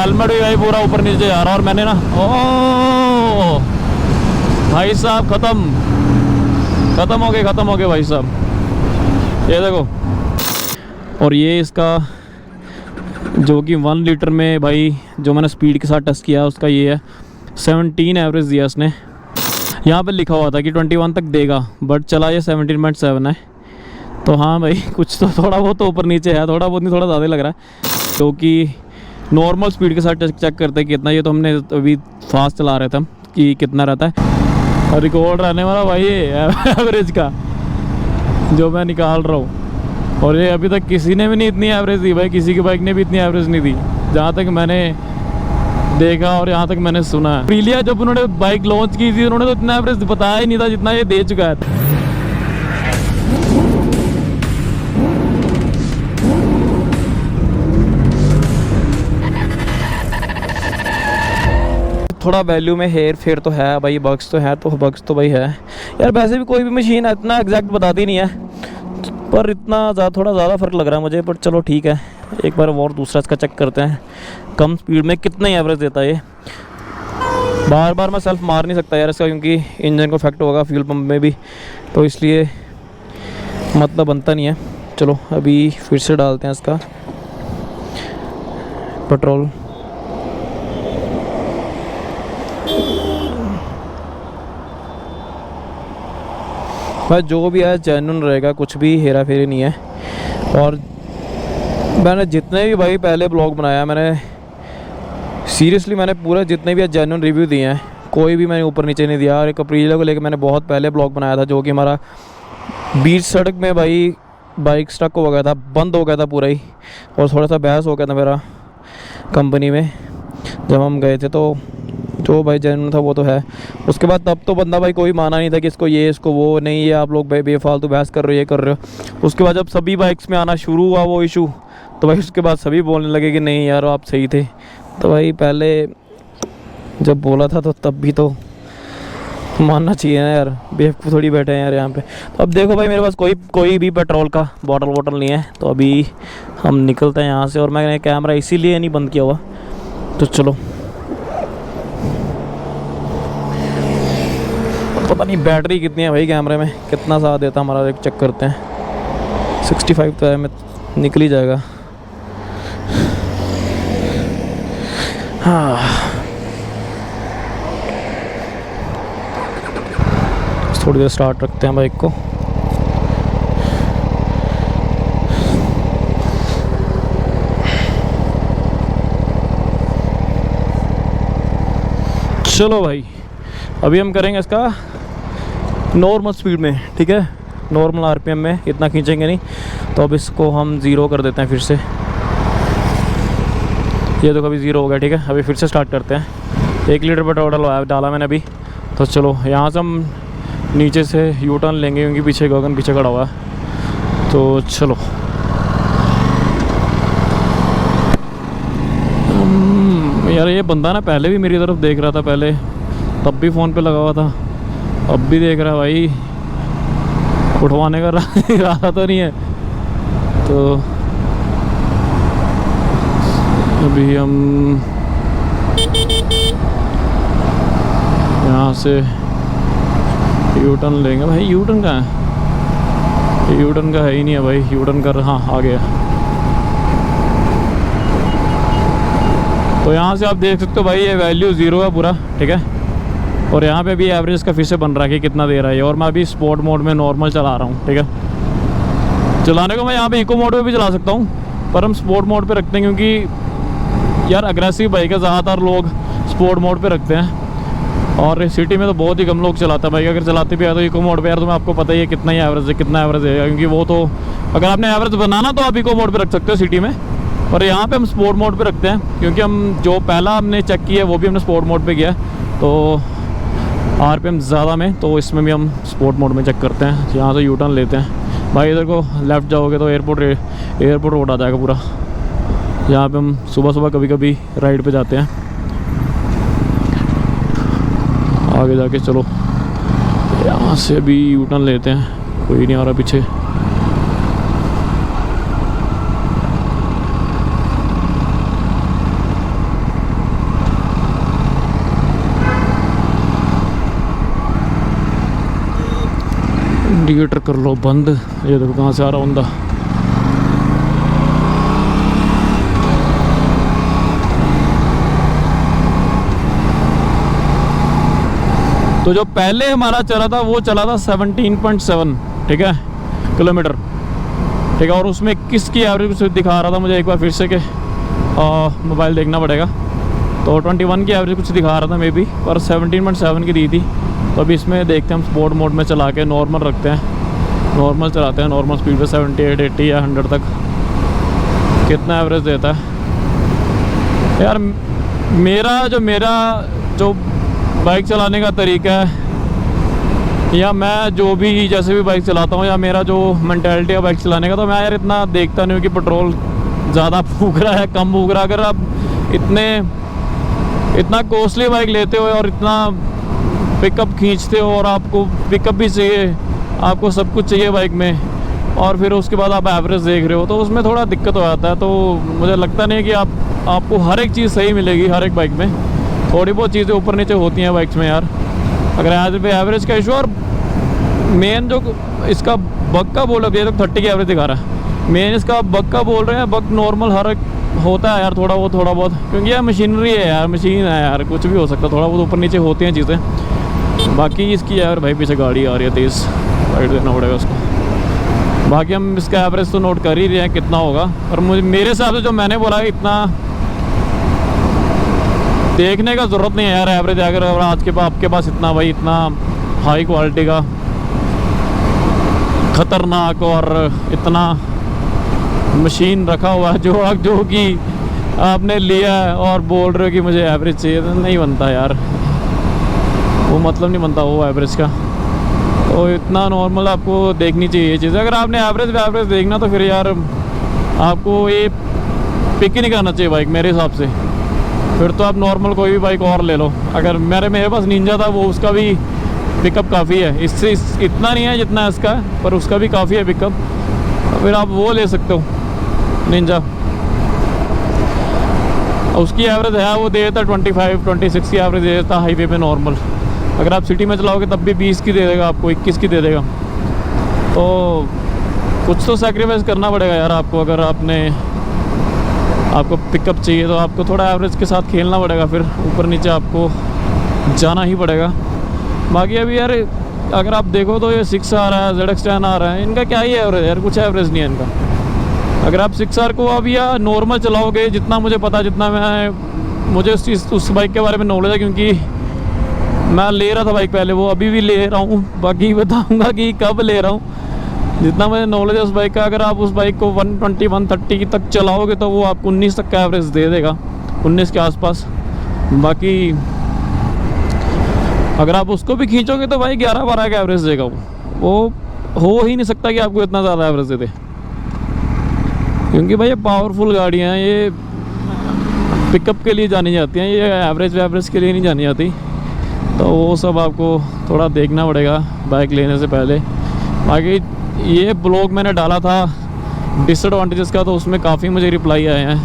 Helmet भी भाई पूरा ऊपर नीचे जा रहा है। और मैंने ना ओ भाई साहब ख़त्म हो गए भाई साहब, ये देखो। और ये इसका जो कि 1 लीटर में भाई जो मैंने स्पीड के साथ टेस्ट किया उसका ये है 17 एवरेज दिया इसने। यहाँ पे लिखा हुआ था कि 21 तक देगा, बट चला ये 17.7 है। तो हाँ भाई कुछ तो थोड़ा बहुत तो ऊपर नीचे है, थोड़ा बहुत नहीं, थोड़ा ज़्यादा लग रहा है, क्योंकि नॉर्मल स्पीड के साथ चेक करते हैं कितना। ये तो हमने अभी फास्ट चला रहे थे हम कि कितना रहता है। रिकॉर्ड रहने वाला भाई ये एवरेज का जो मैं निकाल रहा हूँ। और ये अभी तक किसी ने भी नहीं इतनी एवरेज दी भाई, किसी की बाइक ने भी इतनी एवरेज नहीं दी जहाँ तक मैंने देखा और यहाँ तक मैंने सुना है। प्रीलिया जब उन्होंने बाइक लॉन्च की थी उन्होंने तो इतना एवरेज बताया ही नहीं था जितना ये दे चुका है। थोड़ा वैल्यू में हेर फेर तो है भाई, बग्स तो है, तो बग्स तो भाई है यार। वैसे भी कोई भी मशीन इतना एग्जैक्ट बताती नहीं है, पर इतना थोड़ा ज़्यादा फ़र्क लग रहा है मुझे। पर चलो ठीक है, एक बार और दूसरा इसका चेक करते हैं कम स्पीड में कितना एवरेज देता है ये। बार बार मैं सेल्फ मार नहीं सकता यार इसका, क्योंकि इंजन को इफेक्ट होगा फ्यूल पंप में भी, तो इसलिए मतलब बनता नहीं है। चलो अभी फिर से डालते हैं इसका पेट्रोल। भाई जो भी है जेन्युइन रहेगा, कुछ भी हेरा फेरी नहीं है। और मैंने जितने भी भाई पहले ब्लॉग बनाया, मैंने सीरियसली मैंने पूरे जितने भी जेन्युइन रिव्यू दिए हैं, कोई भी मैंने ऊपर नीचे नहीं दिया। और एक अप्रीलिया को लेकर मैंने बहुत पहले ब्लॉग बनाया था, जो कि हमारा बीच सड़क में भाई बाइक स्टक हो गया था, बंद हो गया था पूरा ही, और थोड़ा सा बहस हो गया था मेरा कंपनी में जब हम गए थे। तो जो भाई जेन्युइन था वो तो है। उसके बाद तब तो बंदा भाई कोई माना नहीं था कि इसको ये इसको वो, नहीं ये आप लोग भाई बेफालतू बहस कर रहे हो, ये कर रहे हो। उसके बाद जब सभी बाइक्स में आना शुरू हुआ वो इशू, तो भाई उसके बाद सभी बोलने लगे कि नहीं यार आप सही थे। तो भाई पहले जब बोला था तो तब भी तो मानना चाहिए ना यार, बेवकूफ़ थोड़ी बैठे हैं यार यहाँ पे। तो अब देखो भाई मेरे पास कोई भी पेट्रोल का बॉटल नहीं है, तो अभी हम निकलते हैं यहाँ से। और मैंने कैमरा इसीलिए नहीं बंद किया हुआ, तो चलो। पता नहीं बैटरी कितनी है भाई कैमरे में, कितना साथ देता हमारा, एक चेक करते हैं। 65 तो है, में निकल ही जाएगा। हाँ थोड़ी देर स्टार्ट रखते हैं बाइक को। चलो भाई अभी हम करेंगे इसका नॉर्मल स्पीड में, ठीक है, नॉर्मल आरपीएम में, इतना खींचेंगे नहीं। तो अब इसको हम 0 कर देते हैं फिर से। ये तो कभी 0 हो गया, ठीक है। अभी फिर से स्टार्ट करते हैं। 1 लीटर पेट्रोल डाला मैंने अभी। तो चलो यहाँ से हम नीचे से यू टर्न लेंगे, क्योंकि पीछे गगन पीछे खड़ा हुआ है। तो चलो यार ये बंदा ना पहले भी मेरी तरफ देख रहा था, पहले तब भी फ़ोन पे लगा हुआ था, अब भी देख रहा है भाई। उठवाने का इरादा तो नहीं है। तो अभी हम यहाँ से यू टर्न लेंगे। भाई यू टर्न कहाँ है? यू टर्न का है ही नहीं है भाई। यू टर्न कर, हाँ आ गया। तो यहाँ से आप देख सकते हो भाई ये वैल्यू 0 है पूरा, ठीक है। और यहाँ पे भी एवरेज का फिर से बन रहा है कि कितना दे रहा है। और मैं अभी स्पोर्ट मोड में नॉर्मल चला रहा हूँ, ठीक है। चलाने को मैं यहाँ पे इको मोड पे भी चला सकता हूँ, पर हम स्पोर्ट मोड पे रखते हैं, क्योंकि यार अग्रेसिव बाइक है, ज़्यादातर लोग स्पोर्ट मोड पे रखते हैं। और सिटी में तो बहुत ही कम लोग चलाते हैं बाइक। अगर चलाते भी है तो इको मोड पे यार, तो मैं आपको पता ही है कितना ही एवरेज है, कितना एवरेज है, क्योंकि वो तो अगर आपने एवरेज बनाना तो आप इको मोड पे रख सकते हो सिटी में। और यहाँ पे हम स्पोर्ट मोड पे रखते हैं, क्योंकि हम जो पहला हमने चेक किया है वो भी हमने स्पोर्ट मोड पे किया है, तो आरपीएम ज़्यादा में, तो इसमें भी हम स्पोर्ट मोड में चेक करते हैं। यहाँ से यू टर्न लेते हैं भाई। इधर को लेफ़्ट जाओगे तो एयरपोर्ट रोड आ जाएगा पूरा। यहाँ पे हम सुबह सुबह कभी कभी राइड पे जाते हैं। आगे जाके चलो यहाँ से भी यू टर्न लेते हैं, कोई नहीं आ रहा पीछे। इंडिकेटर कर लो बंद। ये देखो कहाँ से आ रहा बंदा। तो जो पहले हमारा चला था वो चला था 17.7, ठीक है, किलोमीटर, ठीक है। और उसमें 21 की एवरेज दिखा रहा था मुझे, एक बार फिर से के मोबाइल देखना पड़ेगा। तो 21 की एवरेज कुछ दिखा रहा था मे बी, पर 17.7 की दी थी। तो अभी इसमें देखते हैं हम स्पोर्ट मोड में चला के नॉर्मल रखते हैं, नॉर्मल चलाते हैं, नॉर्मल स्पीड पे 78, 80 या 100 तक कितना एवरेज देता है। यार मेरा जो बाइक चलाने का तरीका है, या मैं जो भी जैसे भी बाइक चलाता हूँ, या मेरा जो मेंटालिटी है बाइक चलाने का, तो मैं यार इतना देखता नहीं हूँ कि पेट्रोल ज़्यादा फूक रहा है कम फूक रहा है। अगर आप इतना कॉस्टली बाइक लेते हो और इतना पिकअप खींचते हो और आपको पिकअप भी चाहिए, आपको सब कुछ चाहिए बाइक में, और फिर उसके बाद आप एवरेज देख रहे हो, तो उसमें थोड़ा दिक्कत हो जाता है। तो मुझे लगता नहीं कि आपको हर एक चीज़ सही मिलेगी हर एक बाइक में। थोड़ी बहुत चीज़ें ऊपर नीचे होती हैं बाइक्स में यार। अगर एवरेज का इशू, और मेन जो इसका बग का बोल रहे हैं तो 30 की एवरेज दिखा रहा है, मेन इसका बग का बोल रहे हैं। बग नॉर्मल हर एक होता है यार, थोड़ा बहुत, क्योंकि यार मशीनरी है यार, मशीन है यार, कुछ भी हो सकता है, थोड़ा बहुत ऊपर नीचे होती हैं चीज़ें। बाकी इसकी यार भाई पीछे गाड़ी आ रही है तेज़, राइट देना पड़ेगा उसको। बाकी हम इसका एवरेज तो नोट कर ही रहे हैं कितना होगा, और मेरे हिसाब से जो मैंने बोला इतना देखने का ज़रूरत नहीं है यार एवरेज। अगर आपके पास इतना भाई इतना हाई क्वालिटी का ख़तरनाक और इतना मशीन रखा हुआ है जो कि आपने लिया है और बोल रहे हो कि मुझे एवरेज चाहिए, तो नहीं बनता यार, वो मतलब नहीं बनता वो एवरेज का। तो इतना नॉर्मल आपको देखनी चाहिए ये चीज़। अगर आपने एवरेज देखना तो फिर यार आपको ये पिक ही नहीं करना चाहिए बाइक मेरे हिसाब से। फिर तो आप नॉर्मल कोई भी बाइक और ले लो। अगर मेरे पास निंजा था, वो उसका भी पिकअप काफ़ी है, इससे इतना नहीं है जितना इसका, पर उसका भी काफ़ी है पिकअप, फिर आप वो ले सकते हो निंजा। उसकी एवरेज है वो दे देता 25-26 की एवरेज दे देता हाईवे पे नॉर्मल। अगर आप सिटी में चलाओगे तब भी 20 की दे देगा आपको, 21 की दे देगा। तो कुछ तो सेक्रीफाइस करना पड़ेगा यार आपको। अगर आपको पिकअप चाहिए तो आपको थोड़ा एवरेज के साथ खेलना पड़ेगा, फिर ऊपर नीचे आपको जाना ही पड़ेगा। बाकी अभी यार अगर आप देखो तो ये 6 आ रहा है, ZX10 आ रहा है, इनका क्या ही एवरेज है यार, कुछ एवरेज नहीं है इनका। अगर आप 6R को अब या नॉर्मल चलाओगे, जितना मुझे पता, जितना मुझे उस बाइक के बारे में नॉलेज है, क्योंकि मैं ले रहा था बाइक पहले, वो अभी भी ले रहा हूँ, बाकी बताऊँगा कि कब ले रहा हूँ। जितना मुझे नॉलेज है उस बाइक का, अगर आप उस बाइक को 120-130 तक चलाओगे तो वो आपको 19 तक का एवरेज दे देगा, 19 के आसपास। बाकी अगर आप उसको भी खींचोगे तो भाई 11-12 का एवरेज देगा वो हो ही नहीं सकता कि आपको इतना ज़्यादा एवरेज दे दे, क्योंकि भाई ये पावरफुल गाड़ियाँ हैं, ये पिकअप के लिए जानी जाती हैं, ये एवरेज के लिए नहीं जानी जाती। तो वो सब आपको थोड़ा देखना पड़ेगा बाइक लेने से पहले। बाकी ये ब्लॉग मैंने डाला था डिसएडवांटेजेस का, तो उसमें काफ़ी मुझे रिप्लाई आए हैं,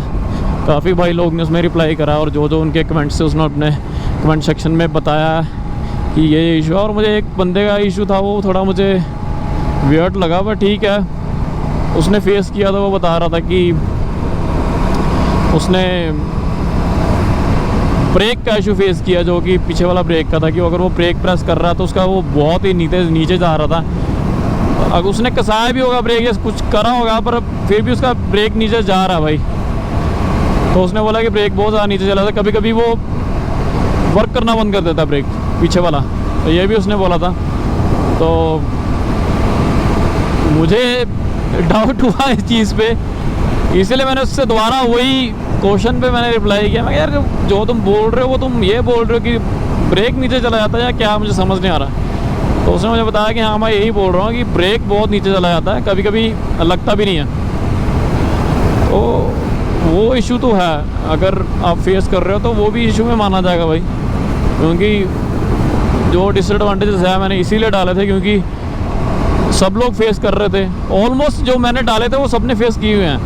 काफ़ी भाई लोग ने उसमें रिप्लाई करा, और जो उनके कमेंट्स से उसने अपने कमेंट सेक्शन में बताया कि ये इशू। और मुझे एक बंदे का इशू था, वो थोड़ा मुझे वियर्ड लगा, पर ठीक है, उसने फेस किया था। वो बता रहा था कि उसने ब्रेक का इशू फेस किया, जो कि पीछे वाला ब्रेक का था, कि अगर वो ब्रेक प्रेस कर रहा तो उसका वो बहुत ही नीचे जा रहा था। अगर उसने कसाया भी होगा ब्रेक या कुछ करा होगा, पर फिर भी उसका ब्रेक नीचे जा रहा भाई। तो उसने बोला कि ब्रेक बहुत ज़्यादा नीचे चला था, कभी कभी वो वर्क करना बंद कर देता ब्रेक पीछे वाला, तो ये भी उसने बोला था। तो मुझे डाउट हुआ इस चीज़ पे, इसलिए मैंने उससे दोबारा वही क्वेश्चन पे मैंने रिप्लाई किया। मैं यार जो तुम बोल रहे हो वो तुम ये बोल रहे हो कि ब्रेक नीचे चला जाता है या क्या, मुझे समझ नहीं आ रहा। तो उसने मुझे बताया कि हाँ मैं यही बोल रहा हूँ कि ब्रेक बहुत नीचे चला जाता है, कभी कभी लगता भी नहीं है। तो वो इशू तो है, अगर आप फेस कर रहे हो तो वो भी इशू में माना जाएगा भाई, क्योंकि जो डिसएडवांटेजेस है मैंने इसीलिए डाले थे क्योंकि सब लोग फेस कर रहे थे। ऑलमोस्ट जो मैंने डाले थे वो सब ने फेस किए हुए हैं।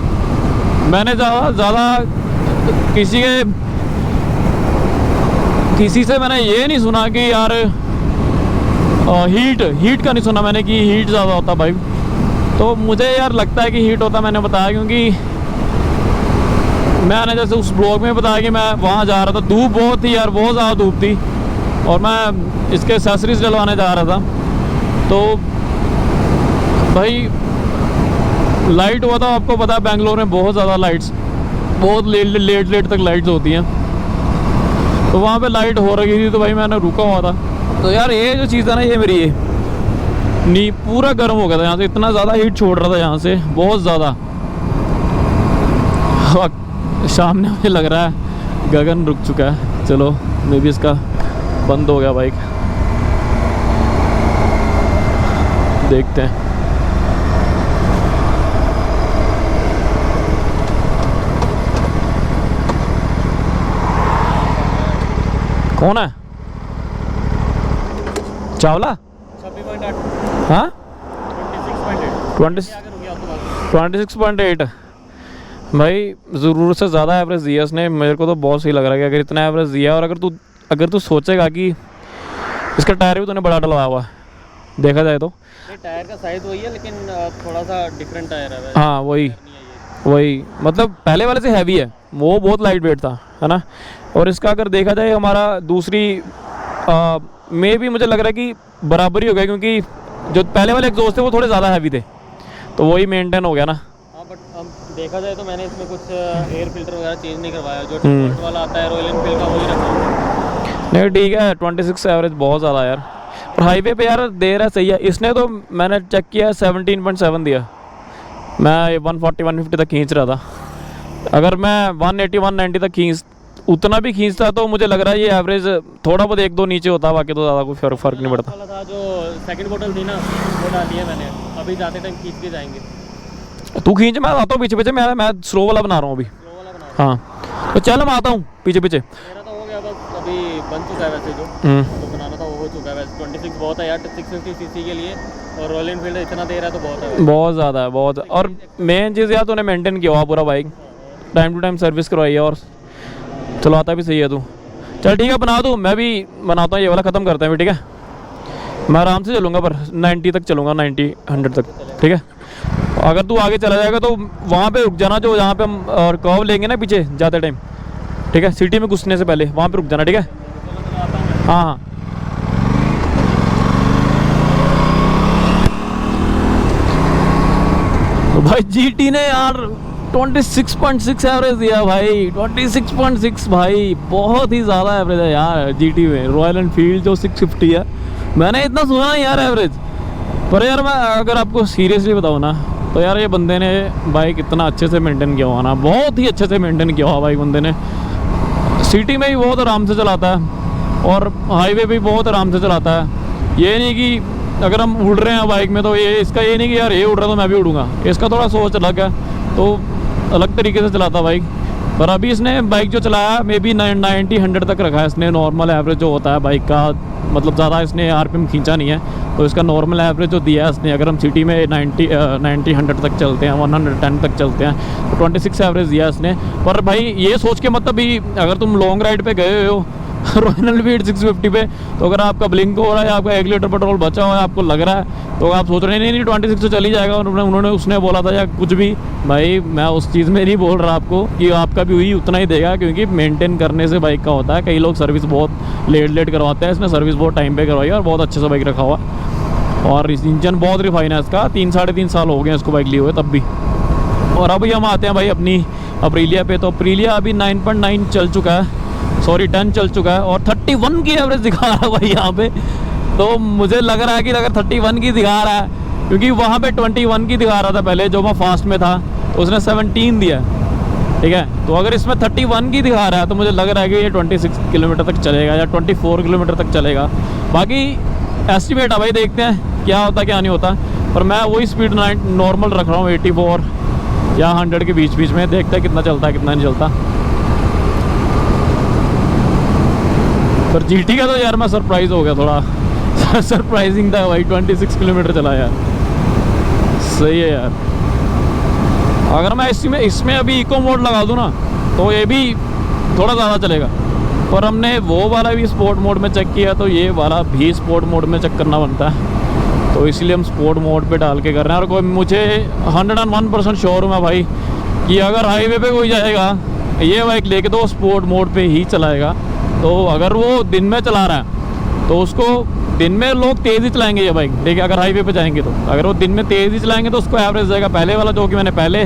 मैंने ज़्यादा किसी से मैंने ये नहीं सुना कि यार हीट का नहीं सुना मैंने कि हीट ज़्यादा होता भाई। तो मुझे यार लगता है कि हीट होता, मैंने बताया क्योंकि मैंने जैसे उस ब्लॉग में बताया कि मैं वहाँ जा रहा था, धूप बहुत थी यार, बहुत ज़्यादा धूप थी, और मैं इसके एक्सेसरीज डलवाने जा रहा था। तो भाई लाइट हुआ था, आपको पता है बेंगलोर में बहुत ज़्यादा लाइट्स, बहुत लेट तक लाइट्स होती हैं। तो वहाँ पे लाइट हो रही थी, तो भाई मैंने रुका हुआ था। तो यार ये जो चीज़ है ना, ये मेरी नी पूरा गर्म हो गया था यहाँ से, इतना ज़्यादा हीट छोड़ रहा था यहाँ से, बहुत ज़्यादा। सामने मुझे लग रहा है गगन रुक चुका है। चलो मे भी इसका बंद हो गया बाइक, देखते हैं। कौन है? चावला? हाँ 26.8 भाई, ज़रूरत से ज़्यादा एवरेज दिया इसने। मेरे को तो बहुत सही लग रहा है कि अगर इतना एवरेज दिया, और अगर तू सोचेगा कि इसका टायर भी तूने बड़ा डलवाया हुआ है, देखा जाए तो टायर का साइज़ वही है, लेकिन थोड़ा सा डिफरेंट टायर है। हाँ वही मतलब पहले वाले से हैवी है, वो बहुत लाइट वेट था, है ना। और इसका अगर देखा जाए हमारा दूसरी में भी मुझे लग रहा है कि बराबर ही हो गया, क्योंकि जो पहले वाले एग्जॉस्ट थे वो थोड़े ज़्यादा हैवी थे, तो वही मेंटेन हो गया ना। हाँ बट अब देखा जाए तो मैंने इसमें कुछ एयर फिल्टर वगैरह चेंज नहीं करवाया, जो डिफॉल्ट वाला आता है रॉयल एनफील्ड का वही रखा। नहीं ठीक है, 26 एवरेज बहुत ज़्यादा यार। और हाईवे पे यार दे रहा सही है इसने, तो मैंने चेक किया 17.7 दिया, मैं 140-150 तक खींच रहा था। अगर मैं 180-190 तक उतना भी खींचता तो मुझे लग रहा है ये एवरेज थोड़ा बहुत 1-2 नीचे होता, बाकी तो ज़्यादा कोई फ़र्क नहीं पड़ता। वाला था जो सेकंड बोतल थी ना, वो डाली है मैंने, अभी जाते टाइम खींच के जाएंगे। तू खींच, मैं आता हूँ पीछे मैं स्लो वाला बना रहा हूँ अभी। स्लो वाला बना। हाँ तो चल मैं आता हूँ पीछे। मेरा तो हो गया बस, अभी बन चुका है वैसे, जो बनाना था वो हो चुका है वैसे। 26 बहुत है यार 650 सीसी के लिए, और रॉयल एनफील्ड इतना दे रहा है तो बहुत है, बहुत ज़्यादा है बहुत। और मेन चीज़ यार तूने मेंटेन किया हुआ पूरा bike, time to time service करवाई है, और चलाता भी सही है तू। चल ठीक है बना दूँ, मैं भी बनाता हूँ, ये वाला ख़त्म करते हैं भी, ठीक है। मैं आराम से चलूँगा, पर 90 तक चलूँगा, 90-100 तक, ठीक है। अगर तू आगे चला जाएगा तो वहाँ पे रुक जाना, जो जहाँ पे हम और कर्व लेंगे ना पीछे जाते टाइम, ठीक है, सिटी में घुसने से पहले वहाँ पे रुक जाना, ठीक है। हाँ हाँ तो भाई जीटी ने यार 26.6 एवरेज दिया भाई, 26.6 भाई, बहुत ही ज़्यादा एवरेज है यार जीटी में। रॉयल एनफील्ड जो 650 है, मैंने इतना सुना नहीं यार एवरेज। पर यार मैं अगर आपको सीरियसली बताऊँ ना, तो यार ये बंदे ने बाइक इतना अच्छे से मेंटेन किया हुआ ना, बहुत ही अच्छे से मेंटेन किया हुआ बाइक बंदे ने। सिटी में भी बहुत आराम से चलाता है, और हाईवे भी बहुत आराम से चलाता है। ये नहीं कि अगर हम उड़ रहे हैं बाइक में तो ये इसका ये नहीं कि यार ये उड़ रहा है तो मैं भी उड़ूंगा, इसका थोड़ा सोच अलग है, तो अलग तरीके से चलाता बाइक। पर अभी इसने बाइक जो चलाया मे बी 90-100 तक रखा है इसने, नॉर्मल एवरेज जो होता है बाइक का, मतलब ज़्यादा इसने आरपीएम खींचा नहीं है, तो इसका नॉर्मल एवरेज जो दिया है इसने, अगर हम सिटी में 90-100 तक चलते हैं, 110 तक चलते हैं, तो 26 एवरेज दिया इसने। पर भाई ये सोच के मतलब भी अगर तुम लॉन्ग राइड पे गए हो रॉयल एनफील्ड 650 पे, तो अगर आपका ब्लिंक हो रहा है, आपका 1 लीटर पेट्रोल बचा हुआ है, आपको लग रहा है, तो आप सोच रहे हैं नहीं 26 तो चल ही जाएगा, और उन्होंने उसने बोला था या कुछ भी, भाई मैं उस चीज़ में नहीं बोल रहा आपको कि आपका भी वही उतना ही देगा, क्योंकि मेंटेन करने से बाइक का होता है। कई लोग सर्विस बहुत लेट करवाते हैं, इसने सर्विस बहुत टाइम पे करवाई है, और बहुत अच्छे से बाइक रखा हुआ, और इंजन बहुत रिफाइन है इसका। 3-3.5 साल हो गए इसको बाइक लिए हुए तब भी। और अभी हम आते हैं भाई अपनी अप्रीलिया पे, तो अप्रीलिया अभी 9.9 चल चुका है, सॉरी 10 चल चुका है, और 31 की एवरेज दिखा रहा है भाई यहाँ पे। तो मुझे लग रहा है कि अगर 31 की दिखा रहा है, क्योंकि वहाँ पे 21 की दिखा रहा था पहले जो मैं फास्ट में था, तो उसने 17 दिया, ठीक है। तो अगर इसमें 31 की दिखा रहा है तो मुझे लग रहा है कि ये 26 किलोमीटर तक चलेगा या 24 किलोमीटर तक चलेगा। बाकी एस्टिमेट है भाई, देखते हैं क्या होता क्या नहीं होता। पर मैं वही स्पीड नॉर्मल रख रहा हूँ 84 या 100 के बीच में, देखते हैं कितना चलता है कितना नहीं चलता। पर जीटी का तो यार मैं सरप्राइज हो गया थोड़ा सरप्राइजिंग था भाई, 26 किलोमीटर चला यार, सही है यार। अगर मैं इसमें अभी इको मोड लगा दूँ ना, तो ये भी थोड़ा ज़्यादा चलेगा, पर हमने वो वाला भी स्पोर्ट मोड में चेक किया, तो ये वाला भी स्पोर्ट मोड में चेक करना बनता है, तो इसलिए हम स्पोर्ट मोड पे डाल के कर रहे हैं। और कोई मुझे 101% श्योर हूँ मैं भाई कि अगर हाईवे पे कोई जाएगा ये बाइक लेके तो स्पोर्ट मोड पे ही चलाएगा। तो अगर वो दिन में चला रहा है तो उसको दिन में लोग तेज़ ही चलाएंगे ये बाइक, देखिए अगर हाईवे पे जाएंगे तो अगर वो दिन में तेज़ ही चलाएंगे तो उसको एवरेज जाएगा पहले वाला जो कि मैंने पहले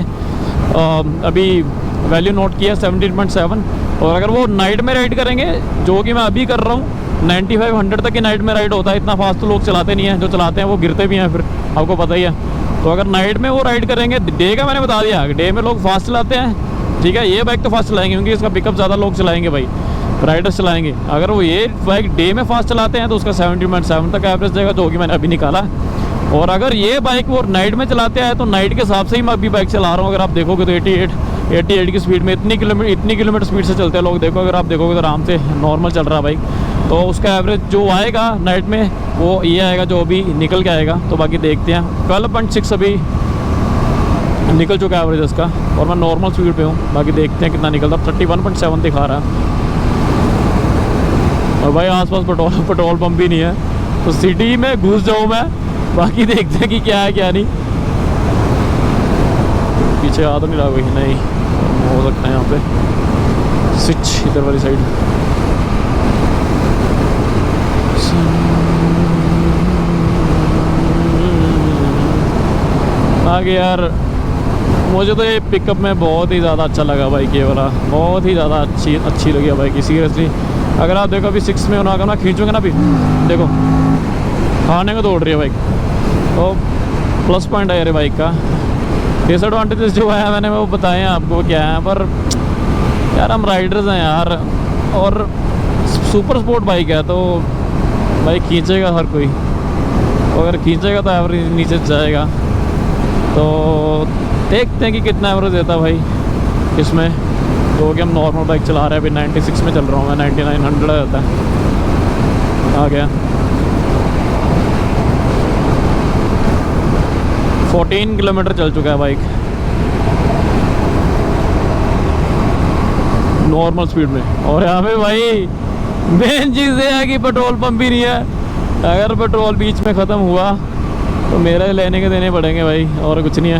अभी वैल्यू नोट किया 17.7। और अगर वो नाइट में राइड करेंगे जो कि मैं अभी कर रहा हूँ 95-100 तक की नाइट में राइड होता है, इतना फास्ट तो लोग चलाते नहीं हैं, जो चलाते हैं वो गिरते भी हैं फिर, आपको पता ही है। तो अगर नाइट में वो राइड करेंगे, डे का मैंने बता दिया, डे में लोग फास्ट चलाते हैं, ठीक है, ये बाइक तो फास्ट चलाएंगे क्योंकि इसका पिकअप ज़्यादा लोग चलाएंगे भाई, राइडर्स चलाएंगे। अगर वो ये बाइक डे में फास्ट चलाते हैं तो उसका 17.7 तक एवरेज देगा जो कि मैंने अभी निकाला। और अगर ये बाइक वो नाइट में चलाते हैं तो नाइट के हिसाब से ही मैं अभी बाइक चला रहा हूँ। अगर आप देखोगे तो 88 की स्पीड में इतनी किलोमीटर स्पीड से चलते हैं लोग, देखो अगर आप देखोगे तो आराम से नॉर्मल चल रहा है बाइक, तो उसका एवरेज जो आएगा नाइट में वो ये आएगा जो अभी निकल के आएगा। तो बाकी देखते हैं 12.6 अभी निकल चुका है एवरेज इसका, और मैं नॉर्मल स्पीड पे हूँ, बाकी देखते हैं कितना निकलता। 31.7 दिखा रहा है। और भाई आसपास पेट्रोल पंप भी नहीं है, तो सिटी में घुस जाऊँ मैं, बाकी देखते हैं कि क्या है क्या नहीं। पीछे आ तो नहीं रहा कोई, नहीं हो सकता है यहाँ पे स्विच इधर वाली साइड। आगे यार मुझे तो ये पिकअप में बहुत ही ज़्यादा अच्छा लगा बाइक, ये वाला बहुत ही ज़्यादा अच्छी लगी बाइक की सीरियसली। अगर आप देखो अभी 6 में होना ना खींचोगे ना, अभी देखो खाने को दौड़ रही है बाइक, तो प्लस पॉइंट है यार बाइक का। डिसएडवांटेजेस जो है मैंने वो बताए हैं आपको क्या है, पर यार हम राइडर्स हैं यार, और सुपर स्पोर्ट बाइक है तो बाइक खींचेगा हर कोई, अगर खींचेगा तो एवरेज नीचे जाएगा। तो देखते हैं कि कितना एवरेज देता है भाई इसमें, तो कि हम नॉर्मल बाइक चला रहे हैं, अभी 96 में चल रहा हूँ मैं, 9900 रहता है। आ गया 14 किलोमीटर चल चुका है बाइक नॉर्मल स्पीड में। और यहाँ पे भाई मेन चीज़ ये है कि पेट्रोल पंप भी नहीं है, अगर पेट्रोल बीच में ख़त्म हुआ तो मेरे लेने के देने पड़ेंगे भाई, और कुछ नहीं है।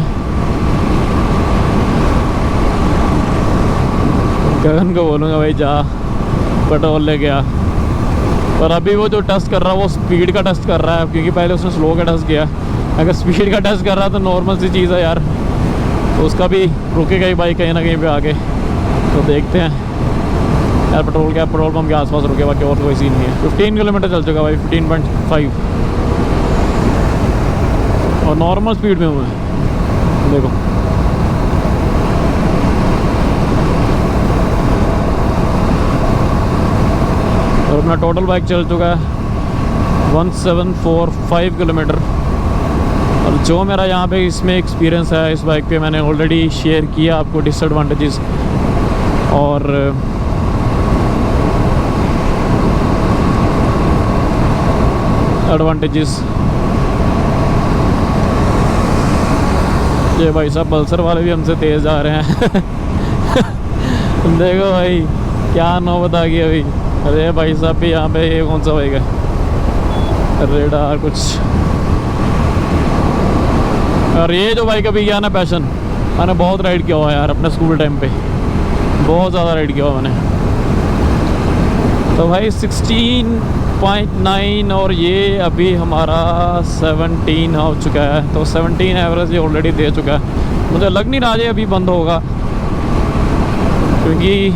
गगन को बोलूँगा भाई जा पेट्रोल ले गया, पर अभी वो जो टेस्ट कर रहा है वो स्पीड का टेस्ट कर रहा है, क्योंकि पहले उसने स्लो का टेस्ट किया। अगर स्पीड का टेस्ट कर रहा है तो नॉर्मल सी चीज़ है यार, तो उसका भी रुकेगा ही बाइक कहीं ना कहीं पे आगे। तो देखते हैं यार, पेट्रोल पंप के आसपास रुके, बाकी और कोई सीन नहीं है। 15 किलोमीटर चल चुका भाई, 15.5, और नॉर्मल स्पीड में हूँ मैं, देखो और अपना टोटल बाइक चल चुका है 1745 किलोमीटर। और जो मेरा यहाँ पे इसमें एक्सपीरियंस है इस बाइक पे मैंने ऑलरेडी शेयर किया आपको, डिसएडवांटेजेस और एडवांटेजेस। ये भाई साहब पल्सर वाले भी हमसे तेज़ जा रहे हैं देखो भाई क्या नौबत आ गई अभी। अरे भाई साहब भी यहाँ पे, ये कौन सा बाइक है, रेडार कुछ। और ये जो बाइक अभी गया ना पैशन, मैंने बहुत राइड किया हुआ यार अपने स्कूल टाइम पे, बहुत ज़्यादा राइड किया हुआ मैंने। तो भाई 16.9 और ये अभी हमारा 17 हो चुका है, तो 17 एवरेज ये ऑलरेडी दे चुका है। मुझे लग नहीं रहा ये अभी बंद होगा, क्योंकि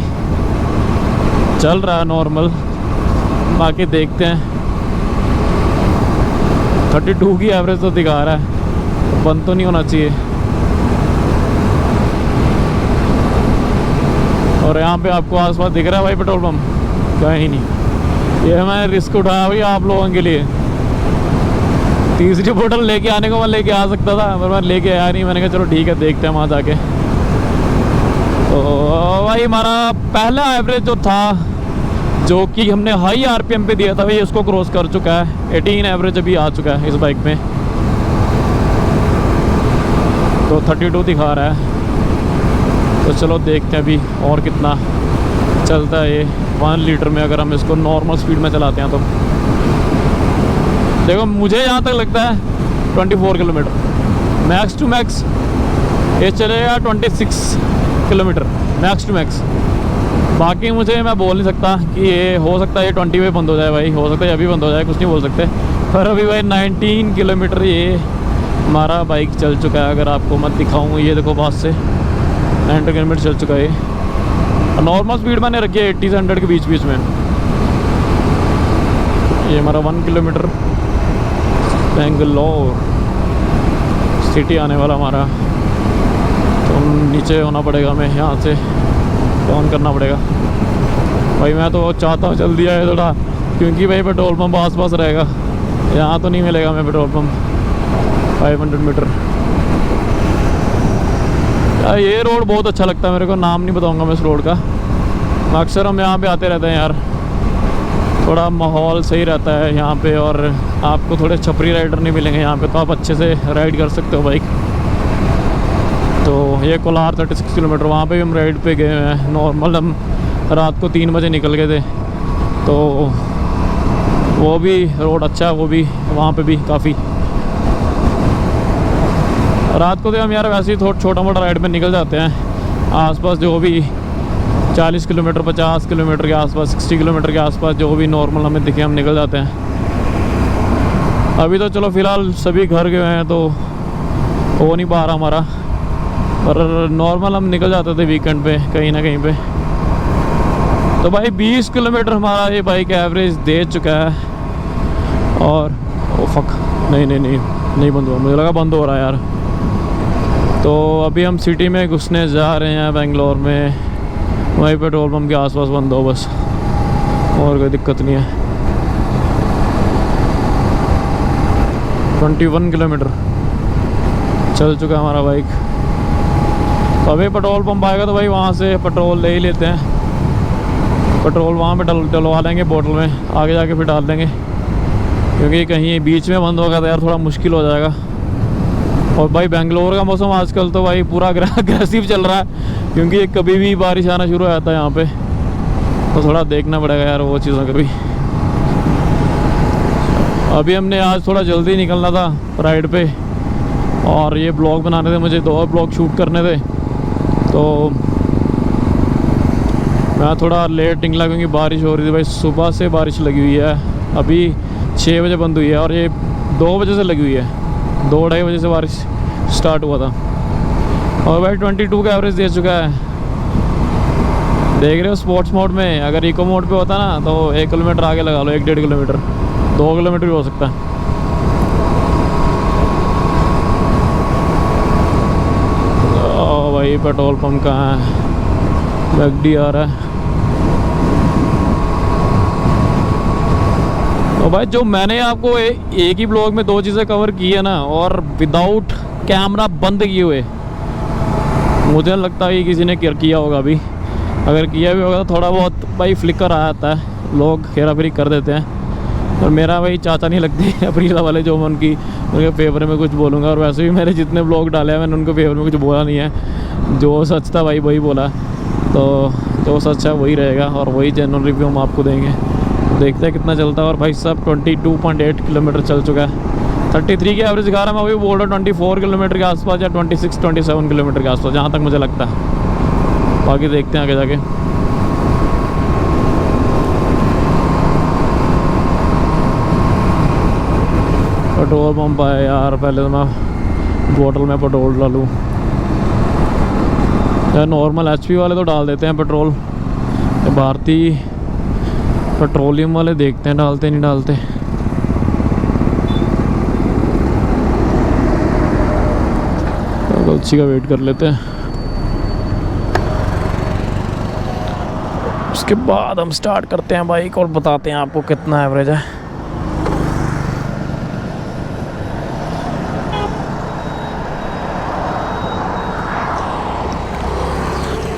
चल रहा है नॉर्मल। बाकी देखते हैं, 32 की एवरेज तो दिखा रहा है, तो बंद तो नहीं होना चाहिए। और यहाँ पे आपको आसपास दिख रहा है भाई पेट्रोल पंप, कहीं नहीं। ये मैं रिस्क उठाया भाई आप लोगों के लिए, तीसरी बोतल लेके आने को मैं लेके आ सकता था, पर मैं लेके आया नहीं। मैंने कहा चलो ठीक है, देखते हैं वहाँ जाके। तो भाई हमारा पहला एवरेज जो था, जो कि हमने हाई आरपीएम पे दिया था भाई, उसको क्रॉस कर चुका है। 18 एवरेज अभी आ चुका है इस बाइक में, तो 32 दिखा रहा है। तो चलो देखते हैं अभी और कितना चलता है ये 1 लीटर में, अगर हम इसको नॉर्मल स्पीड में चलाते हैं तो। देखो मुझे यहाँ तक लगता है 24 किलोमीटर मैक्स टू मैक्स ये चलेगा, 26 किलोमीटर मैक्स टू मैक्स। बाकी मुझे, मैं बोल नहीं सकता कि ये हो सकता है ये 20 पे बंद हो जाए भाई, हो सकता है अभी बंद हो जाए, कुछ नहीं बोल सकते। पर अभी भाई 19 किलोमीटर ये हमारा बाइक चल चुका है। अगर आपको मैं दिखाऊँ, ये देखो पास से 90 किलोमीटर चल चुका है। नॉर्मल स्पीड मैंने रखी है 80 से 100 के बीच बीच में। ये हमारा 1 किलोमीटर बेंगलोर सिटी आने वाला हमारा। तो नीचे होना पड़ेगा, हमें यहाँ से ऑन करना पड़ेगा भाई। मैं तो चाहता हूँ जल्दी आए थोड़ा, क्योंकि भाई पेट्रोल पंप आस पास रहेगा, यहाँ तो नहीं मिलेगा हमें पेट्रोल पंप। 500 मीटर यार, ये रोड बहुत अच्छा लगता है मेरे को, नाम नहीं बताऊंगा मैं इस रोड का। अक्सर हम यहाँ पे आते रहते हैं यार, थोड़ा माहौल सही रहता है यहाँ पे, और आपको थोड़े छपरी राइडर नहीं मिलेंगे यहाँ पे, तो आप अच्छे से राइड कर सकते हो बाइक। तो ये कोलार 36 किलोमीटर, वहाँ पे भी हम राइड पे गए हुए हैं। नॉर्मल हम रात को 3 बजे निकल गए थे, तो वो भी रोड अच्छा है, वो भी वहाँ पे भी काफ़ी। रात को तो हम यार वैसे ही थोड़ा छोटा मोटा राइड पे निकल जाते हैं आसपास, जो भी 40 किलोमीटर 50 किलोमीटर के आसपास, 60 किलोमीटर के आसपास जो भी नॉर्मल हमें दिखे हम निकल जाते हैं। अभी तो चलो फ़िलहाल सभी घर गए हैं तो हो नहीं पा रहा हमारा, पर नॉर्मल हम निकल जाते थे वीकेंड पे कहीं ना कहीं पे। तो भाई 20 किलोमीटर हमारा ये बाइक एवरेज दे चुका है। और ओ फक, नहीं बंद हुआ, मुझे लगा बंद हो रहा है यार। तो अभी हम सिटी में घुसने जा रहे हैं बेंगलोर में, वहीं पेट्रोल पंप के आसपास बंद हो बस, और कोई दिक्कत नहीं है। 21 किलोमीटर चल चुका है हमारा बाइक। तो अभी पेट्रोल पंप आएगा तो भाई वहाँ से पेट्रोल ले ही लेते हैं। पेट्रोल वहाँ पे डलवा लेंगे बोतल में, आगे जाके फिर डाल देंगे, क्योंकि कहीं बीच में बंद होगा तो यार थोड़ा मुश्किल हो जाएगा। और भाई बेंगलोर का मौसम आजकल तो भाई पूरा अग्रेसिव चल रहा है, क्योंकि कभी भी बारिश आना शुरू हो जाता है यहाँ पे, तो थोड़ा देखना पड़ेगा यार वो चीज़ों का भी। अभी हमने आज थोड़ा जल्दी निकलना था राइड पे, और ये ब्लॉग बनाने थे मुझे, 2 ब्लॉग शूट करने थे, तो मैं थोड़ा लेट निकला क्योंकि बारिश हो रही थी भाई। सुबह से बारिश लगी हुई है, अभी 6 बजे बंद हुई है, और ये 2 बजे से लगी हुई है, 2-2:30 बजे से बारिश स्टार्ट हुआ था। और भाई 22 का एवरेज दे चुका है। देख रहे हो स्पोर्ट्स मोड में, अगर इको मोड पे होता ना तो 1 किलोमीटर आगे लगा लो, 1-1.5 किलोमीटर, 2 किलोमीटर भी हो सकता है। भाई पेट्रोल पंप कहाँ है, मैकडी आ रहा है। तो भाई जो मैंने आपको एक ही ब्लॉग में 2 चीज़ें कवर की है ना, और विदाउट कैमरा बंद किए हुए, मुझे लगता है कि किसी ने किया होगा अभी। अगर किया भी होगा तो थोड़ा बहुत भाई फ्लिकर आ जाता है, लोग हेरा फेरी कर देते हैं। और मेरा भाई चाचा नहीं लगते अप्रीला वाले, जो मैं उनके फेवर में कुछ बोलूँगा। और वैसे भी मेरे जितने ब्लॉग डाले हैं मैंने उनके फेवर में कुछ बोला नहीं है, जो सच था भाई वही बोला। तो जो सच है वही रहेगा, और वही जनरल रिव्यू हम आपको देंगे। देखते हैं कितना चलता है। और भाई साहब 22.8 किलोमीटर चल चुका है, 33 की एवरेज दिखा रहा है। मैं अभी बोल रहा हूँ 24 किलोमीटर के आसपास या 26-27 किलोमीटर के आसपास, जहाँ तक मुझे लगता है। बाकी देखते हैं आगे जाके। पेट्रोल पंप आया यार, पहले तो मैं बोतल में पेट्रोल डालूँ यार। नॉर्मल HP वाले तो डाल देते हैं पेट्रोल, भारतीय पेट्रोलियम वाले देखते हैं डालते नहीं डालते। गलती का वेट कर लेते हैं, उसके बाद हम स्टार्ट करते हैं बाइक और बताते हैं आपको कितना एवरेज है।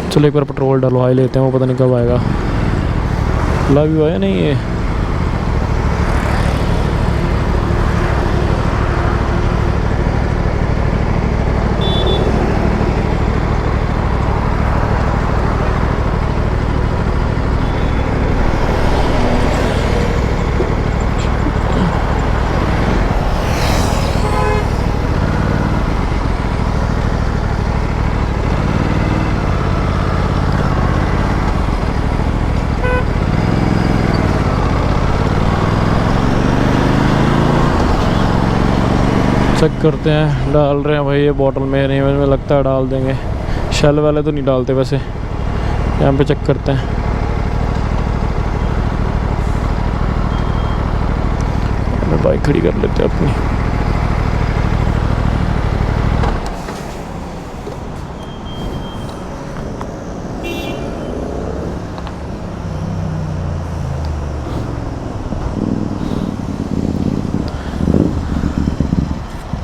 चलो एक बार पेट्रोल डलवा ही लेते हैं, वो पता नहीं कब आएगा। लग हुआ है नहीं ये, चेक करते हैं, डाल रहे हैं भाई ये बॉटल में, नहीं में लगता है डाल देंगे। शेल वाले तो नहीं डालते वैसे। यहाँ पे चेक करते हैं। बाइक खड़ी कर लेते हैं अपनी।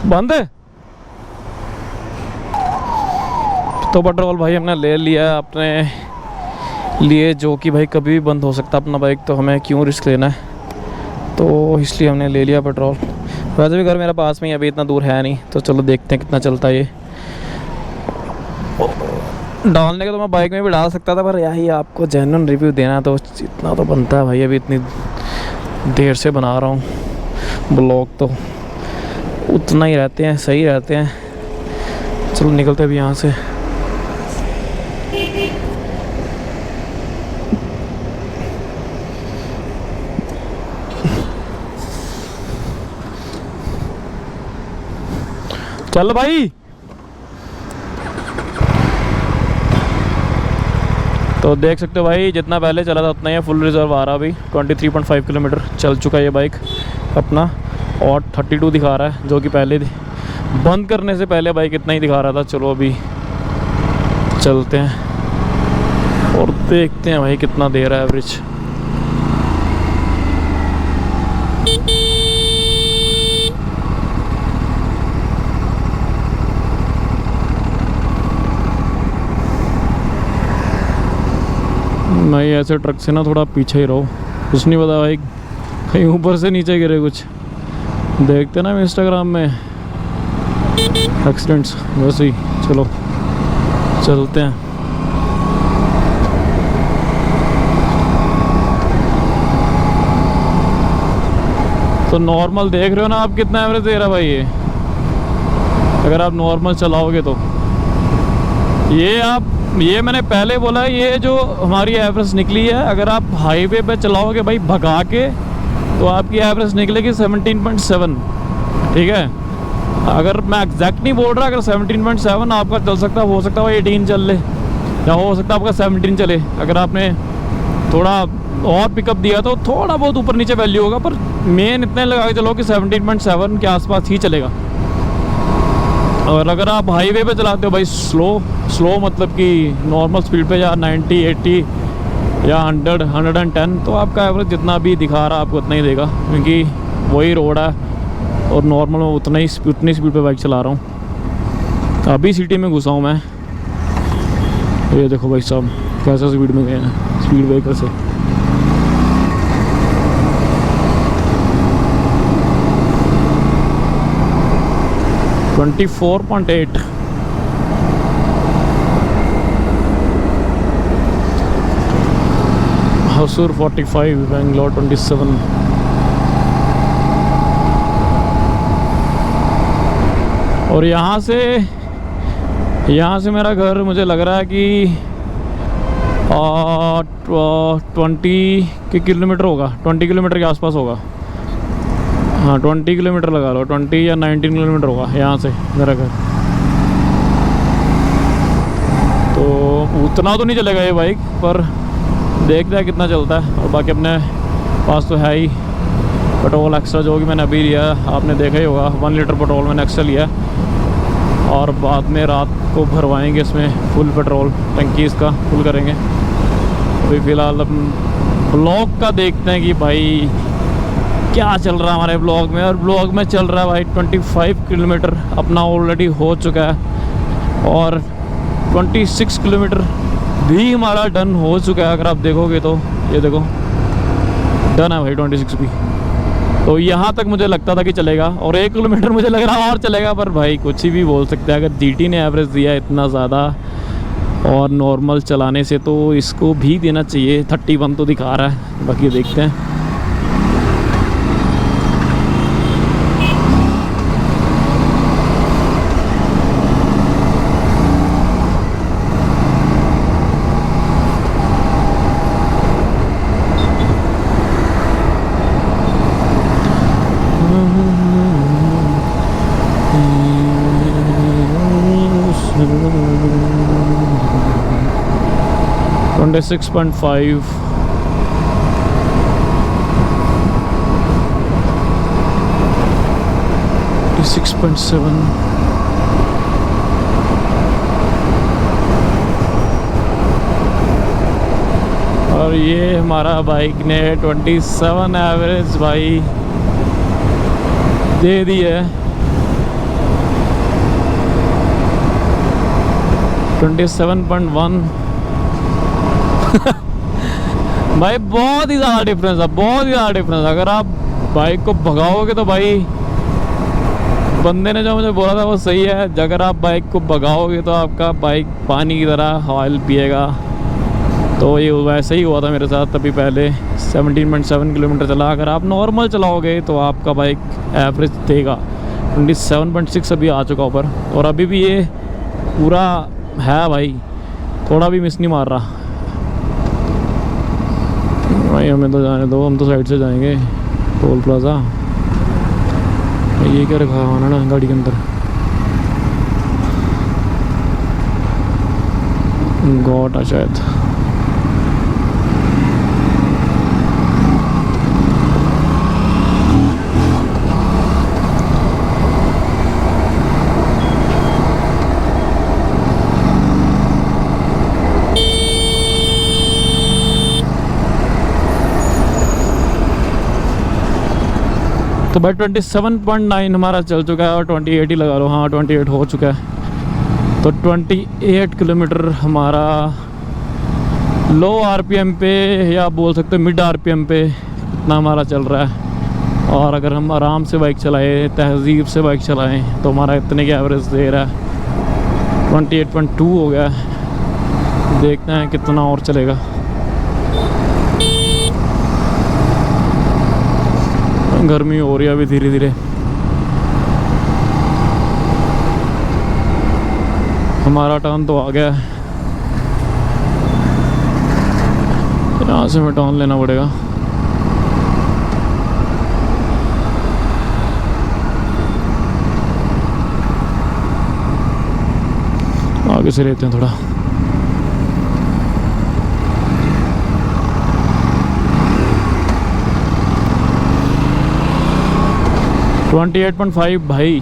बंद है तो पेट्रोल भाई हमने ले लिया है अपने लिए, जो कि भाई कभी भी बंद हो सकता है अपना बाइक, तो हमें क्यों रिस्क लेना है, तो इसलिए हमने ले लिया पेट्रोल। वैसे भी घर मेरा पास में ही, अभी इतना दूर है नहीं, तो चलो देखते हैं कितना चलता है ये। डालने का तो मैं बाइक में भी डाल सकता था, पर यही आपको जेन्युइन रिव्यू देना तो इतना तो बनता है भाई। अभी इतनी देर से बना रहा हूँ ब्लॉग, तो उतना ही रहते हैं, सही रहते हैं। चलो निकलते हैं अभी यहाँ से। चल भाई। तो देख सकते हो भाई, जितना पहले चला था उतना ही फुल रिजर्व आ रहा। अभी 23.5 किलोमीटर चल चुका है ये बाइक अपना, और 32 दिखा रहा है, जो कि पहले बंद करने से पहले बाइक इतना ही दिखा रहा था। चलो अभी चलते हैं और देखते हैं भाई कितना दे रहा है एवरेज। मैं ऐसे ट्रक से ना थोड़ा पीछे ही रहो, कुछ नहीं पता भाई कहीं ऊपर से नीचे गिरे कुछ। देखते ना इंस्टाग्राम में एक्सीडेंट्स, वैसे ही। चलो चलते हैं। तो नॉर्मल देख रहे हो ना आप कितना एवरेज दे रहा है भाई ये, अगर आप नॉर्मल चलाओगे तो। ये मैंने पहले बोला, ये जो हमारी एवरेज निकली है, अगर आप हाईवे पे चलाओगे भाई भगा के, तो आपकी एवरेज निकलेगी 17.7। ठीक है, अगर मैं एग्जैक्ट नहीं बोल रहा, अगर 17.7 आपका चल सकता, हो सकता है 18 चल ले, या हो सकता है आपका 17 चले। अगर आपने थोड़ा और पिकअप दिया तो थोड़ा बहुत ऊपर नीचे वैल्यू होगा, पर मेन इतने लगा के चलो कि 17.7 के आसपास ही चलेगा। और अगर आप हाईवे पे चलाते हो भाई स्लो मतलब कि नॉर्मल स्पीड पे, या 90, 80 या 100, 110, तो आपका एवरेज जितना भी दिखा रहा है आपको उतना ही देगा, क्योंकि वही रोड है और नॉर्मल में उतनी स्पीड पे बाइक चला रहा हूँ। अभी सिटी में घुसा हूँ मैं। ये देखो भाई साहब कैसा स्पीड में गए हैं, स्पीड ब्रेकर से। $24.8। हसूर 45, बेंगलोर 27। और यहाँ से मेरा घर मुझे लग रहा है कि 20 किलोमीटर होगा, 20 किलोमीटर के आसपास होगा। हाँ 20 किलोमीटर लगा लो, 20 या 19 किलोमीटर होगा यहाँ से मेरा घर। तो उतना तो नहीं चलेगा ये बाइक, पर देखते हैं कितना चलता है। और बाकी अपने पास तो है ही पेट्रोल एक्स्ट्रा, जो कि मैंने अभी लिया, आपने देखा ही होगा। 1 लीटर पेट्रोल मैंने एक्स्ट्रा लिया, और बाद में रात को भरवाएंगे इसमें फुल पेट्रोल, टंकी इसका फुल करेंगे। अभी फ़िलहाल अपन ब्लॉग का देखते हैं कि भाई क्या चल रहा है हमारे ब्लॉग में। और ब्लॉग में चल रहा है भाई 25 किलोमीटर अपना ऑलरेडी हो चुका है, और 26 किलोमीटर भी हमारा डन हो चुका है। अगर आप देखोगे तो ये देखो डन है भाई 26 भी। तो यहाँ तक मुझे लगता था कि चलेगा, और 1 किलोमीटर मुझे लग रहा और चलेगा, पर भाई कुछ भी बोल सकते हैं। अगर जीटी ने एवरेज दिया इतना ज़्यादा और नॉर्मल चलाने से, तो इसको भी देना चाहिए। 31 तो दिखा रहा है, बाकी देखते हैं। 26.5 26.7 और ये हमारा बाइक ने 27 एवरेज भाई दे दी है। 27.1 भाई बहुत ही ज़्यादा डिफरेंस है, बहुत ही ज़्यादा डिफरेंस। अगर आप बाइक को भगाओगे तो भाई बंदे ने जो मुझे बोला था वो सही है, अगर आप बाइक को भगाओगे तो आपका बाइक पानी की तरह ऑयल पिएगा। तो ये वैसे ही हुआ था मेरे साथ। तभी पहले 17.7 किलोमीटर चला। अगर आप नॉर्मल चलाओगे तो आपका बाइक एवरेज देगा 27.6 अभी आ चुका ऊपर। और अभी भी ये पूरा है भाई, थोड़ा भी मिस नहीं मार रहा भाई। हमें तो जाने दो, हम तो साइड से जाएंगे टोल प्लाजा। ये क्या रखा हुआ ना गाड़ी के अंदर, गोटा शायद। तो भाई 27.9 हमारा चल चुका है और 28 ही लगा लो। हाँ 28 हो चुका है। तो 28 किलोमीटर हमारा लो आरपीएम पे, या बोल सकते हो मिड आरपीएम पे इतना हमारा चल रहा है। और अगर हम आराम से बाइक चलाएं, तहजीब से बाइक चलाएं, तो हमारा इतने की एवरेज दे रहा है। 28.2 हो गया है। देखते हैं कितना और चलेगा। गर्मी हो रही है अभी धीरे धीरे। हमारा टर्न तो आ गया है, यहाँ से हमें टर्न लेना पड़ेगा। आगे से लेते हैं थोड़ा। तो 28.5 भाई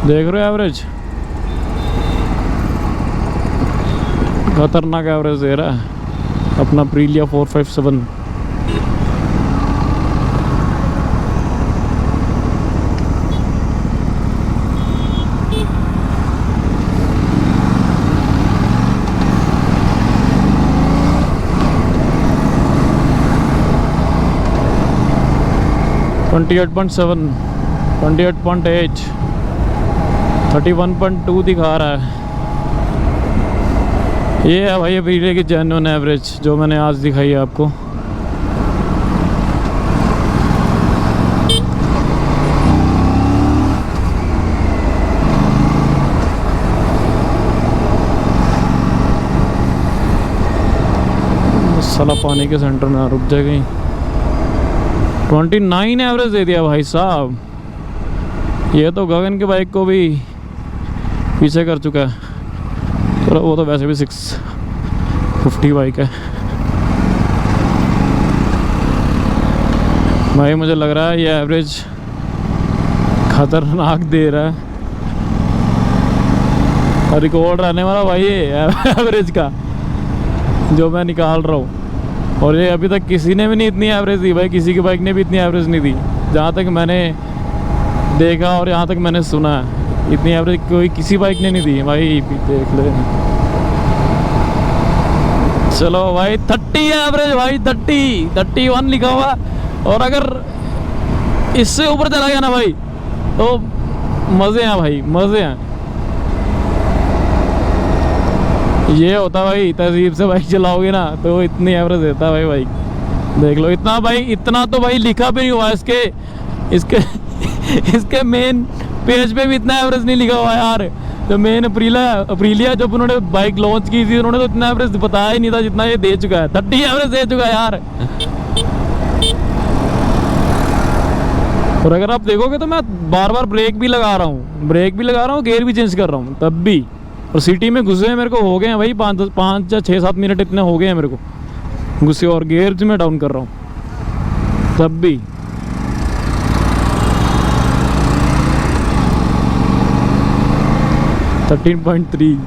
देख रहे हो एवरेज, खतरनाक एवरेज दे रहा है अपना प्रीलिया 457। $28.7, 28.8, 31.2 दिखा रहा है। ये है भाई प्रीलिया की जेन्युइन एवरेज जो मैंने आज दिखाई है आपको। साला पानी के सेंटर में रुक जाए कहीं। 29 एवरेज दे दिया भाई साहब। ये तो गगन की बाइक को भी पीछे कर चुका है। चलो वो तो वैसे भी 650 बाइक है भाई। मुझे लग रहा है ये एवरेज खतरनाक दे रहा है। और रिकॉर्ड रहने वाला भाई ये एवरेज का जो मैं निकाल रहा हूँ। और ये अभी तक किसी ने भी नहीं इतनी एवरेज दी भाई, किसी की बाइक ने भी इतनी एवरेज नहीं दी जहाँ तक मैंने देखा और यहाँ तक मैंने सुना है। इतनी एवरेज कोई किसी बाइक ने नहीं दी भाई। देख ले, चलो भाई 30 एवरेज भाई, 31 लिखा हुआ। और अगर इससे ऊपर चला गया ना भाई तो मज़े हैं भाई, मज़े हैं। ये होता भाई तहजीब से बाइक चलाओगे ना तो इतनी एवरेज देता है भाई बाइक। देख लो इतना भाई, इतना तो भाई लिखा भी नहीं हुआ इसके मेन पेज पे भी इतना एवरेज नहीं लिखा हुआ यार। जो मेन अप्रीलिया जब उन्होंने बाइक लॉन्च की थी उन्होंने तो इतना एवरेज बताया ही नहीं था जितना ये दे चुका है। 30 एवरेज दे चुका है यार। और अगर आप देखोगे तो मैं बार बार ब्रेक भी लगा रहा हूँ, गियर भी चेंज कर रहा हूँ, तब भी और सिटी में घुसे मेरे को हो गए हैं भाई 5 या 6-7 मिनट इतने हो गए हैं मेरे को घुसे, और गियर में डाउन कर रहा हूँ तब भी। $13.3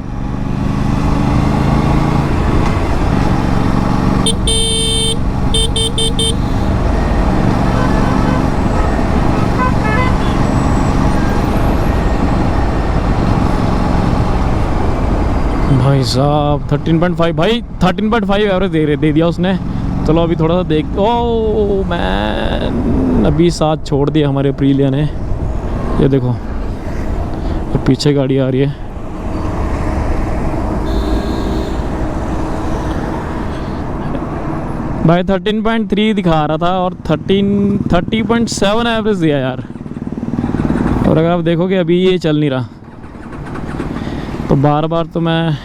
भाई साहब 13.5 भाई 13.5 एवरेज दे दिया उसने। चलो अभी थोड़ा सा देख, ओ मैन अभी साथ छोड़ दिया हमारे प्रीलिया ने। ये देखो पीछे गाड़ी आ रही है। भाई 13.3 दिखा रहा था और 30.7 एवरेज दिया यार। और अगर आप देखोगे अभी ये चल नहीं रहा, तो बार बार तो मैं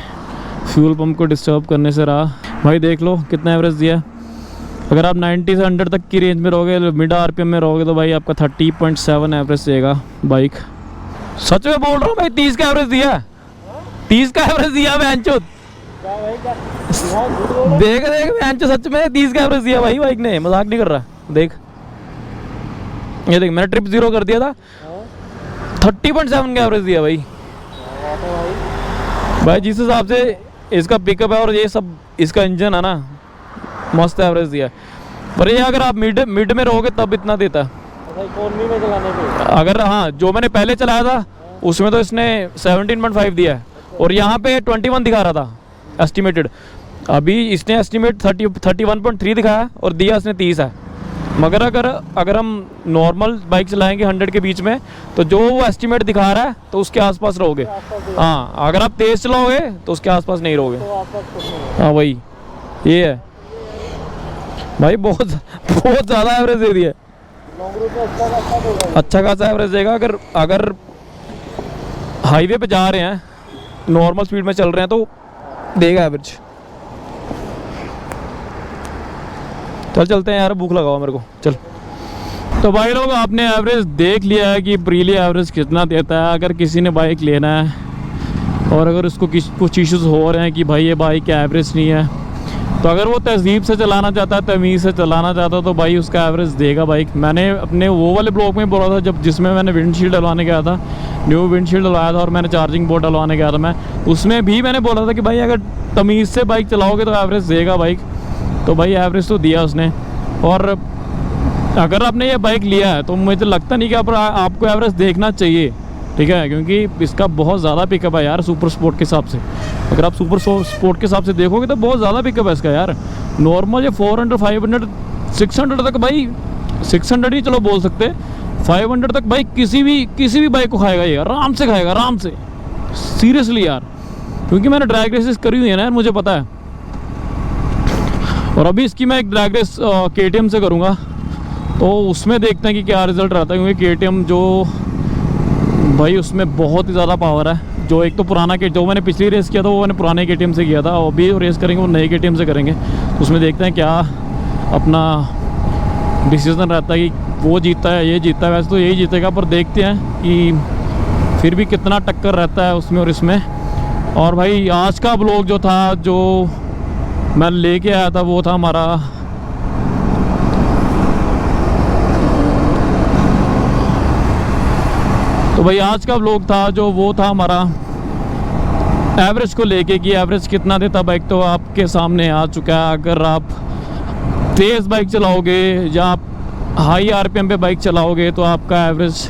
फ्यूल पंप को डिस्टर्ब करने से रहा। भाई देख लो कितना एवरेज दिया। अगर आप 90 से 100 तक की रेंज में रहोगे, मिड आरपीएम में रहोगे, तो भाई आपका 30.7 एवरेज देगा बाइक। सच में बोल रहा हूँ भाई, 30 का एवरेज दिया, 30 का एवरेज दिया बहनचोद। देख बहनचोद सच में 30 का एवरेज दिया भाई बाइक ने, मजाक नहीं कर रहा। देख ये देख, मैंने ट्रिप 0 कर दिया था, 30.7 का एवरेज दिया भाई। भाई जिस हिसाब से इसका पिकअप है और ये सब इसका इंजन है ना, मस्त एवरेज दिया है। पर ये अगर आप मिड में रहोगे तब इतना देता। इकोनॉमी में चलाने पे अगर हाँ, जो मैंने पहले चलाया था उसमें तो इसने 17.5 दिया है, और यहाँ पे 21 दिखा रहा था एस्टिमेटेड। अभी इसने एस्टिमेट 31.3 दिखाया और दिया इसने 30 है। मगर अगर हम नॉर्मल बाइक चलाएंगे 100 के बीच में, तो जो वो एस्टिमेट दिखा रहा है तो उसके आसपास रहोगे। हाँ, अगर आप तेज़ चलाओगे तो उसके आसपास नहीं रहोगे। हाँ वही ये है भाई, बहुत ज़्यादा एवरेज दे दिया। अच्छा खासा एवरेज देगा। अगर हाईवे पे जा रहे हैं, नॉर्मल स्पीड में चल रहे हैं, तो देगा एवरेज। चलते हैं यार, भूख लगाओ मेरे को, चल। तो भाई लोग आपने एवरेज देख लिया है कि प्रीलिया एवरेज कितना देता है। अगर किसी ने बाइक लेना है और अगर उसको कुछ इश्यूज़ हो रहे हैं कि भाई ये बाइक एवरेज नहीं है, तो अगर वो तहजीब से चलाना चाहता है, तमीज़ से चलाना चाहता है, तो भाई उसका एवरेज देगा बाइक। मैंने अपने वो वाले ब्लॉग में बोला था जिसमें मैंने विंडशील्ड डलवाने गया था, न्यू विंडशील्ड डलवाया था, और मैंने चार्जिंग बोर्ड डलवाने गया था मैं, उसमें भी मैंने बोला था कि भाई अगर तमीज़ से बाइक चलाओगे तो एवरेज देगा बाइक। तो भाई एवरेज तो दिया उसने। और अगर आपने ये बाइक लिया है तो मुझे लगता नहीं कि आपको एवरेज देखना चाहिए, ठीक है, क्योंकि इसका बहुत ज़्यादा पिकअप है यार सुपर स्पोर्ट के हिसाब से। अगर आप सुपर स्पोर्ट के हिसाब से देखोगे तो बहुत ज़्यादा पिकअप है इसका यार। नॉर्मल ये 400, 500, 600 तक भाई, 600 ही चलो बोल सकते, 500 तक भाई किसी भी बाइक को खाएगा ये, आराम से खाएगा, आराम से, सीरियसली यार। क्योंकि मैंने ड्रैग रेसेस करी हुई है ना यार, मुझे पता है। और अभी इसकी मैं एक ड्रैग रेस KTM से करूँगा, तो उसमें देखते हैं कि क्या रिज़ल्ट रहता है। क्योंकि KTM जो भाई उसमें बहुत ही ज़्यादा पावर है। जो एक तो पुराना जो मैंने पिछली रेस किया था वो मैंने पुराने KTM से किया था, और अभी रेस करेंगे वो नए KTM से करेंगे। उसमें देखते हैं क्या अपना डिसीज़न रहता है कि वो जीतता है, ये जीतता है। वैसे तो यही जीतेगा, पर देखते हैं कि फिर भी कितना टक्कर रहता है उसमें और इसमें। और भाई आज का ब्लॉग जो था, जो मैं लेके आया था, वो था हमारा तो भाई आज का व्लॉग था जो वो था हमारा एवरेज को लेके कि एवरेज कितना देता बाइक, तो आपके सामने आ चुका है। अगर आप तेज़ बाइक चलाओगे या आप हाई आरपीएम पे बाइक चलाओगे तो आपका एवरेज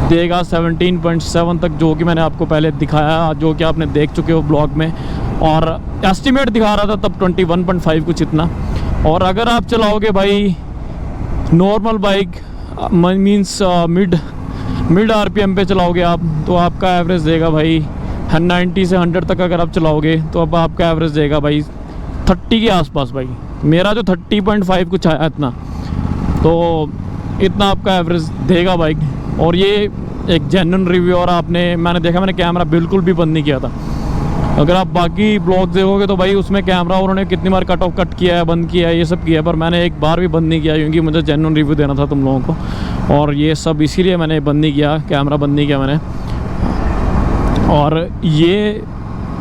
देगा 17.7 तक, जो कि मैंने आपको पहले दिखाया, जो कि आपने देख चुके हो ब्लॉग में। और एस्टिमेट दिखा रहा था तब 21.5 कुछ इतना। और अगर आप चलाओगे भाई normal bike, means mid RPM पे चलाओगे आप, तो आपका एवरेज देगा भाई 90 से 100 तक अगर आप चलाओगे तो अब आपका एवरेज देगा भाई 30 के आसपास। भाई मेरा जो 30.5 कुछ आया इतना, तो इतना आपका एवरेज देगा बाइक। और ये एक जेन्युइन रिव्यू। और मैंने कैमरा बिल्कुल भी बंद नहीं किया था। अगर आप बाकी ब्लॉग देखोगे तो भाई उसमें कैमरा उन्होंने कितनी बार कट किया है, बंद किया है, ये सब किया है, पर मैंने एक बार भी बंद नहीं किया, क्योंकि मुझे जेन्युइन रिव्यू देना था तुम लोगों को। और ये सब इसीलिए मैंने बंद नहीं किया, कैमरा बंद नहीं किया मैंने। और ये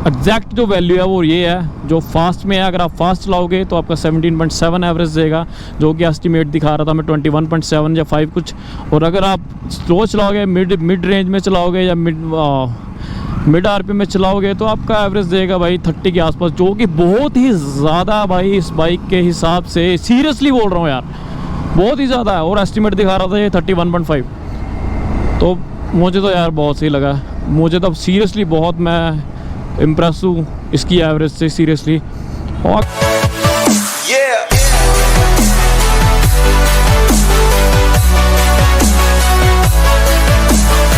एग्जैक्ट जो वैल्यू है वो ये है। जो फास्ट में है, अगर आप फास्ट चलाओगे तो आपका 17.7 एवरेज देगा, जो कि एस्टिमेट दिखा रहा था मैं 21.7 या 5 कुछ। और अगर आप स्लो चलाओगे, मिड रेंज में चलाओगे या मिड आरपीएम में चलाओगे तो आपका एवरेज देगा भाई 30 के आसपास, जो कि बहुत ही ज़्यादा भाई इस बाइक के हिसाब से, सीरियसली बोल रहा हूँ यार, बहुत ही ज़्यादा है। और एस्टिमेट दिखा रहा था ये 31.5। तो मुझे तो यार बहुत सही लगा, मुझे तो सीरियसली बहुत मैं इम्प्रेस हूँ इसकी एवरेज से, सीरियसली। और